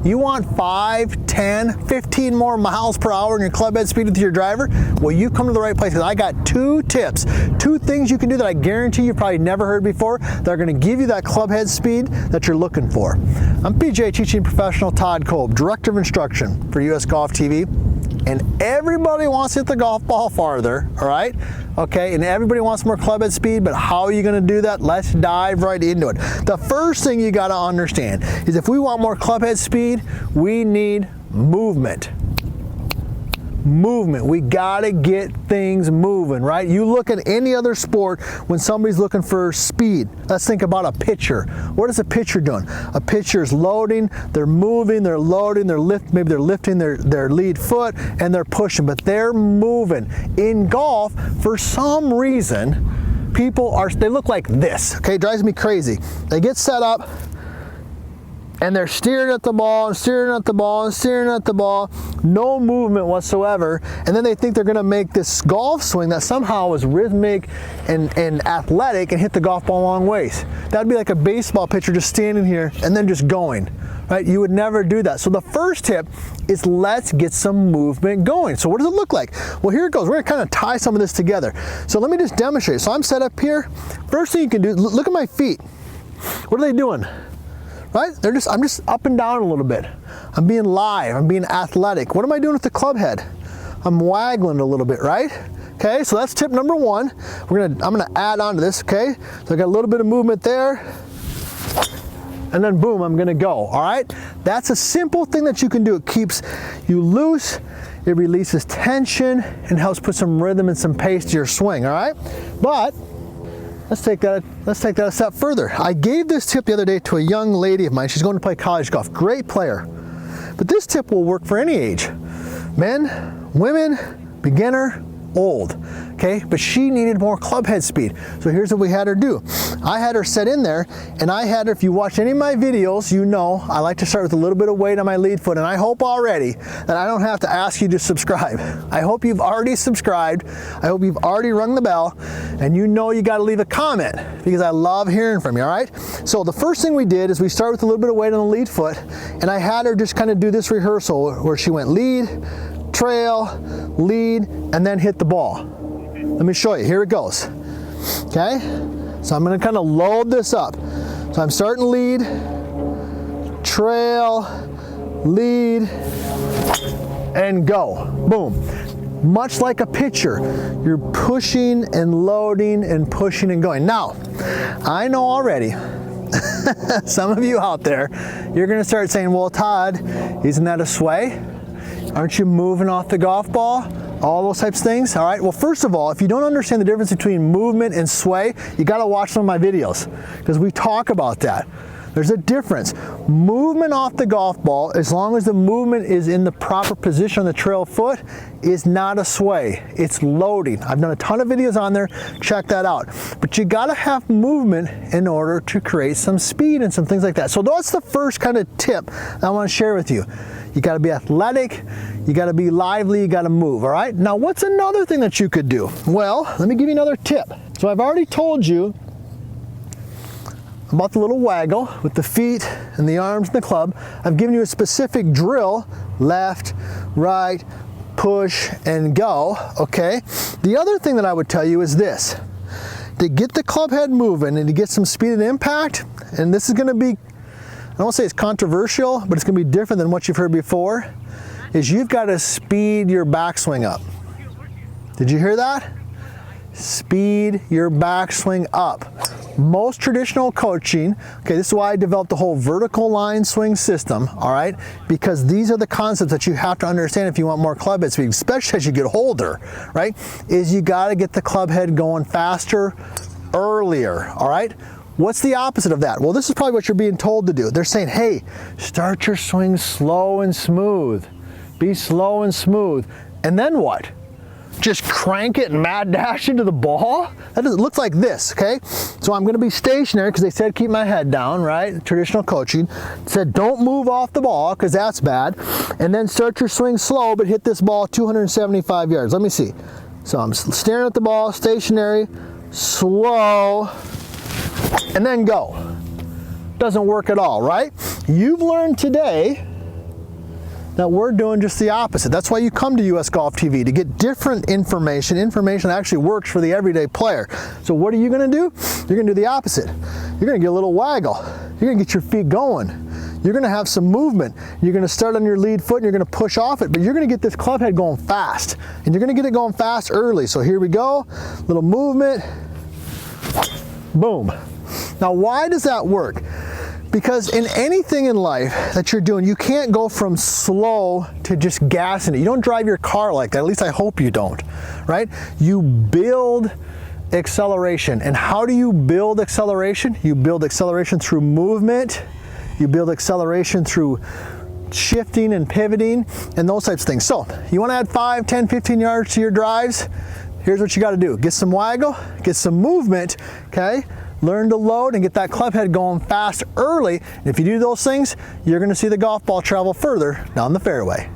You want 5, 10, 15 more miles per hour in your club head speed with your driver? Well, you come to the right place, because I got 2 tips, 2 things you can do that I guarantee you've probably never heard before that are going to give you that club head speed that you're looking for. I'm PGA teaching professional Todd Kolb, Director of Instruction for US Golf TV. And everybody wants to hit the golf ball farther, all right? Okay, and everybody wants more club head speed, but how are you gonna do that? Let's dive right into it. The first thing you gotta understand is if we want more club head speed, we need movement. Movement. We gotta get things moving, right? You look at any other sport when somebody's looking for speed. Let's think about a pitcher. What is a pitcher doing? A pitcher is loading, they're moving, they're loading, maybe they're lifting their lead foot and they're pushing, but they're moving. In golf, for some reason, they look like this, okay? It drives me crazy. They get set up, and they're steering at the ball and steering at the ball and steering at the ball, no movement whatsoever, and then they think they're gonna make this golf swing that somehow is rhythmic and athletic and hit the golf ball a long ways. That'd be like a baseball pitcher just standing here and then just going, right? You would never do that. So the first tip is let's get some movement going. So what does it look like? Well, here it goes. We're gonna kind of tie some of this together. So let me just demonstrate. So I'm set up here. First thing you can do, look at my feet. What are they doing? Right? I'm just up and down a little bit. I'm being live, I'm being athletic. What am I doing with the club head? I'm waggling a little bit, right? Okay, so that's tip number 1. I'm gonna add on to this, okay? So I got a little bit of movement there, and then boom, I'm gonna go, all right? That's a simple thing that you can do. It keeps you loose, it releases tension, and helps put some rhythm and some pace to your swing, all right? But let's take that a step further. I gave this tip the other day to a young lady of mine. She's going to play college golf. Great player. But this tip will work for any age. Men, women, beginner, old. Okay? But she needed more club head speed. So here's what we had her do. I had her set in there, and I had her, if you watch any of my videos, you know I like to start with a little bit of weight on my lead foot, and I hope already that I don't have to ask you to subscribe. I hope you've already subscribed. I hope you've already rung the bell, and you know you got to leave a comment because I love hearing from you, all right? So the first thing we did is we started with a little bit of weight on the lead foot, and I had her just kind of do this rehearsal where she went lead, trail, lead, and then hit the ball. Let me show you. Here it goes. Okay? So I'm going to kind of load this up. So I'm starting lead, trail, lead, and go. Boom. Much like a pitcher, you're pushing and loading and pushing and going. Now, I know already, some of you out there, you're going to start saying, well, Todd, isn't that a sway? Aren't you moving off the golf ball? All those types of things, all right? Well, first of all, if you don't understand the difference between movement and sway, you gotta watch some of my videos because we talk about that. There's a difference. Movement off the golf ball, as long as the movement is in the proper position on the trail foot, is not a sway. It's loading. I've done a ton of videos on there. Check that out. But you gotta have movement in order to create some speed and some things like that. So that's the first kind of tip I wanna share with you. You gotta be athletic, you gotta be lively, you gotta move, all right? Now, what's another thing that you could do? Well, let me give you another tip. So I've already told you about the little waggle with the feet and the arms and the club. I've given you a specific drill, left, right, push, and go, okay? The other thing that I would tell you is this. To get the club head moving and to get some speed and impact, and this is gonna be, I don't want to say it's controversial, but it's going to be different than what you've heard before, is you've got to speed your backswing up. Did you hear that? Speed your backswing up. Most traditional coaching, okay, this is why I developed the whole vertical line swing system, all right? Because these are the concepts that you have to understand if you want more club head speed, especially as you get older, right? Is you got to get the club head going faster, earlier, all right? What's the opposite of that? Well, this is probably what you're being told to do. They're saying, hey, start your swing slow and smooth. Be slow and smooth. And then what? Just crank it and mad dash into the ball? That doesn't look like this, okay? So I'm gonna be stationary because they said keep my head down, right? Traditional coaching. Said don't move off the ball because that's bad. And then start your swing slow, but hit this ball 275 yards. Let me see. So I'm staring at the ball, stationary, slow, and then go. Doesn't work at all, right? You've learned today that we're doing just the opposite. That's why you come to US Golf TV, to get different information that actually works for the everyday player. So what are you gonna do? You're gonna do the opposite. You're gonna get a little waggle. You're gonna get your feet going. You're gonna have some movement. You're gonna start on your lead foot and you're gonna push off it, but you're gonna get this club head going fast. And you're gonna get it going fast early. So here we go, little movement, boom. Now why does that work? Because in anything in life that you're doing, you can't go from slow to just gassing it. You don't drive your car like that, at least I hope you don't, right? You build acceleration. And how do you build acceleration? You build acceleration through movement. You build acceleration through shifting and pivoting and those types of things. So you wanna add 5, 10, 15 yards to your drives? Here's what you gotta do. Get some waggle, get some movement, okay? Learn to load and get that club head going fast early. And if you do those things, you're gonna see the golf ball travel further down the fairway.